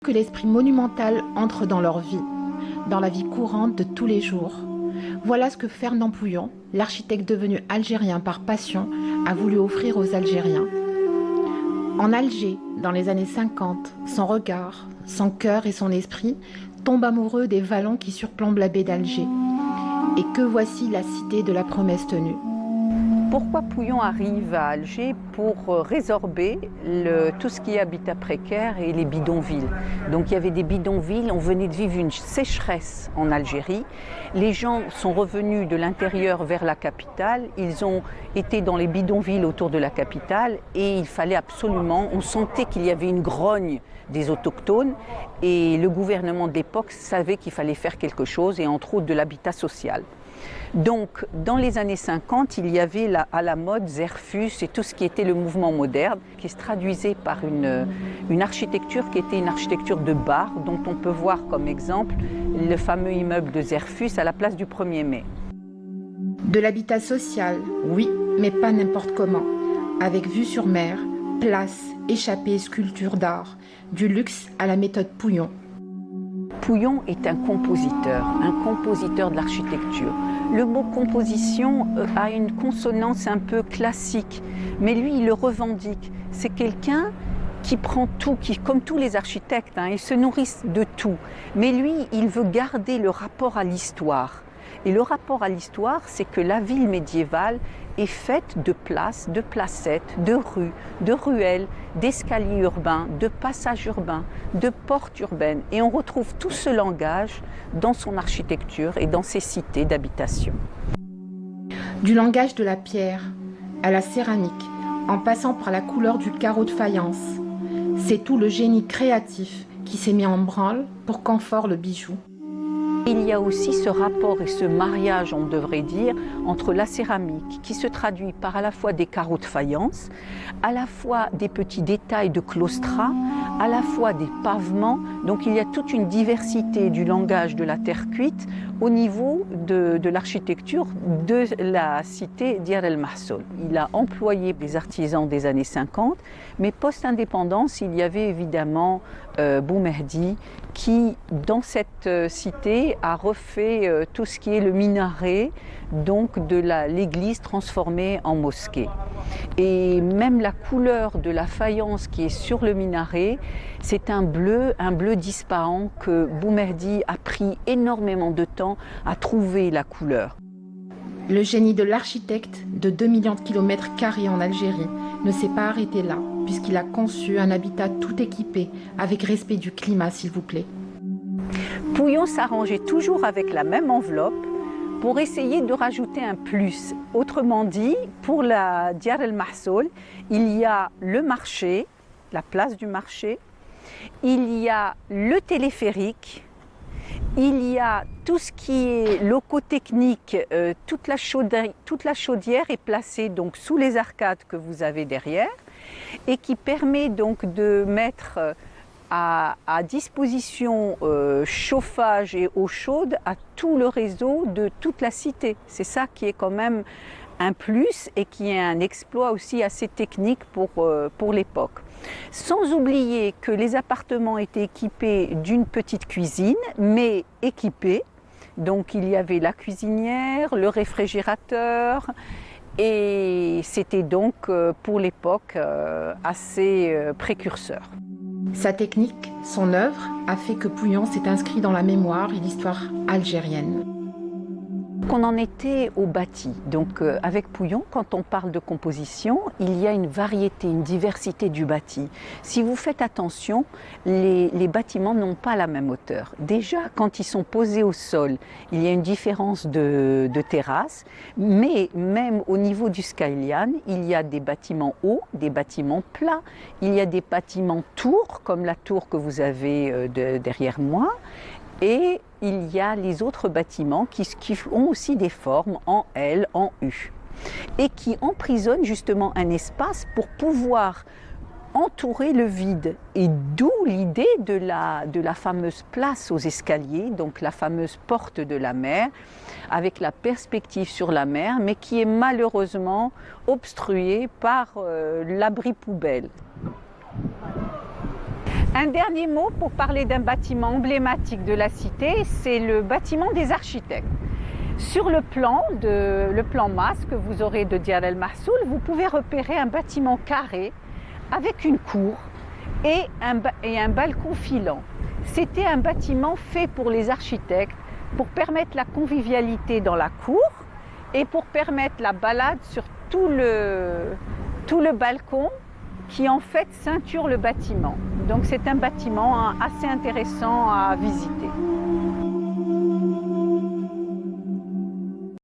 Que l'esprit monumental entre dans leur vie, dans la vie courante de tous les jours. Voilà ce que Fernand Pouillon, l'architecte devenu algérien par passion, a voulu offrir aux Algériens. En Alger, dans les années 50, son regard, son cœur et son esprit tombent amoureux des vallons qui surplombent la baie d'Alger. Et que voici la cité de la promesse tenue. Pourquoi Pouillon arrive à Alger? Pour résorber tout ce qui est habitat précaire et les bidonvilles. Donc il y avait des bidonvilles, on venait de vivre une sécheresse en Algérie. Les gens sont revenus de l'intérieur vers la capitale, ils ont été dans les bidonvilles autour de la capitale et il fallait absolument, on sentait qu'il y avait une grogne des autochtones et le gouvernement de l'époque savait qu'il fallait faire quelque chose et entre autres de l'habitat social. Donc, dans les années 50, il y avait à la mode Zerfus et tout ce qui était le mouvement moderne, qui se traduisait par une architecture qui était une architecture de bar, dont on peut voir comme exemple le fameux immeuble de Zerfus à la place du 1er mai. De l'habitat social, oui, mais pas n'importe comment. Avec vue sur mer, place, échappée, sculpture d'art, du luxe à la méthode Pouillon. Pouillon est un compositeur de l'architecture. Le mot composition a une consonance un peu classique, mais lui, il le revendique. C'est quelqu'un qui prend tout, qui, comme tous les architectes, ils se nourrissent de tout. Mais lui, il veut garder le rapport à l'histoire. Et le rapport à l'histoire, c'est que la ville médiévale est faite de places, de placettes, de rues, de ruelles, d'escaliers urbains, de passages urbains, de portes urbaines. Et on retrouve tout ce langage dans son architecture et dans ses cités d'habitation. Du langage de la pierre à la céramique, en passant par la couleur du carreau de faïence, c'est tout le génie créatif qui s'est mis en branle pour Canfort le bijou. Il y a aussi ce rapport et ce mariage, on devrait dire, entre la céramique qui se traduit par à la fois des carreaux de faïence, à la fois des petits détails de claustrat, à la fois des pavements. Donc il y a toute une diversité du langage de la terre cuite au niveau de l'architecture de la cité d'Yar el-Mahsoul. Il a employé des artisans des années 50, mais post-indépendance, il y avait évidemment Boumehdi qui, dans cette cité, a refait tout ce qui est le minaret, donc de l'église transformée en mosquée. Et même la couleur de la faïence qui est sur le minaret, c'est un bleu d'Ispahan que Boumehdi a pris énormément de temps à trouver la couleur. Le génie de l'architecte de 2 millions de kilomètres carrés en Algérie ne s'est pas arrêté là, puisqu'il a conçu un habitat tout équipé, avec respect du climat, s'il vous plaît. Pouillon s'arrangeait toujours avec la même enveloppe pour essayer de rajouter un plus. Autrement dit, pour la Diyar el-Mahsoul, il y a le marché, la place du marché, il y a le téléphérique, il y a tout ce qui est locaux techniques, toute la chaudière est placée donc sous les arcades que vous avez derrière et qui permet donc de mettre à disposition chauffage et eau chaude à tout le réseau de toute la cité. C'est ça qui est quand même un plus et qui est un exploit aussi assez technique pour l'époque. Sans oublier que les appartements étaient équipés d'une petite cuisine, mais équipés. Donc il y avait la cuisinière, le réfrigérateur, et c'était donc pour l'époque assez précurseur. Sa technique, son œuvre, a fait que Pouillon s'est inscrit dans la mémoire et l'histoire algérienne. On en était au bâti. Donc avec Pouillon, quand on parle de composition, il y a une variété, une diversité du bâti. Si vous faites attention, les bâtiments n'ont pas la même hauteur. Déjà, quand ils sont posés au sol, il y a une différence de terrasse, mais même au niveau du skyline, il y a des bâtiments hauts, des bâtiments plats, il y a des bâtiments tours, comme la tour que vous avez derrière moi, et il y a les autres bâtiments qui ont aussi des formes en L, en U, et qui emprisonnent justement un espace pour pouvoir entourer le vide. Et d'où l'idée de la fameuse place aux escaliers, donc la fameuse porte de la mer, avec la perspective sur la mer, mais qui est malheureusement obstruée par l'abri poubelle. Un dernier mot pour parler d'un bâtiment emblématique de la cité, c'est le bâtiment des architectes. Sur le plan masse que vous aurez de Deir el Mahsoul, vous pouvez repérer un bâtiment carré avec une cour et un balcon filant. C'était un bâtiment fait pour les architectes, pour permettre la convivialité dans la cour et pour permettre la balade sur tout le balcon qui en fait ceinture le bâtiment. Donc c'est un bâtiment assez intéressant à visiter.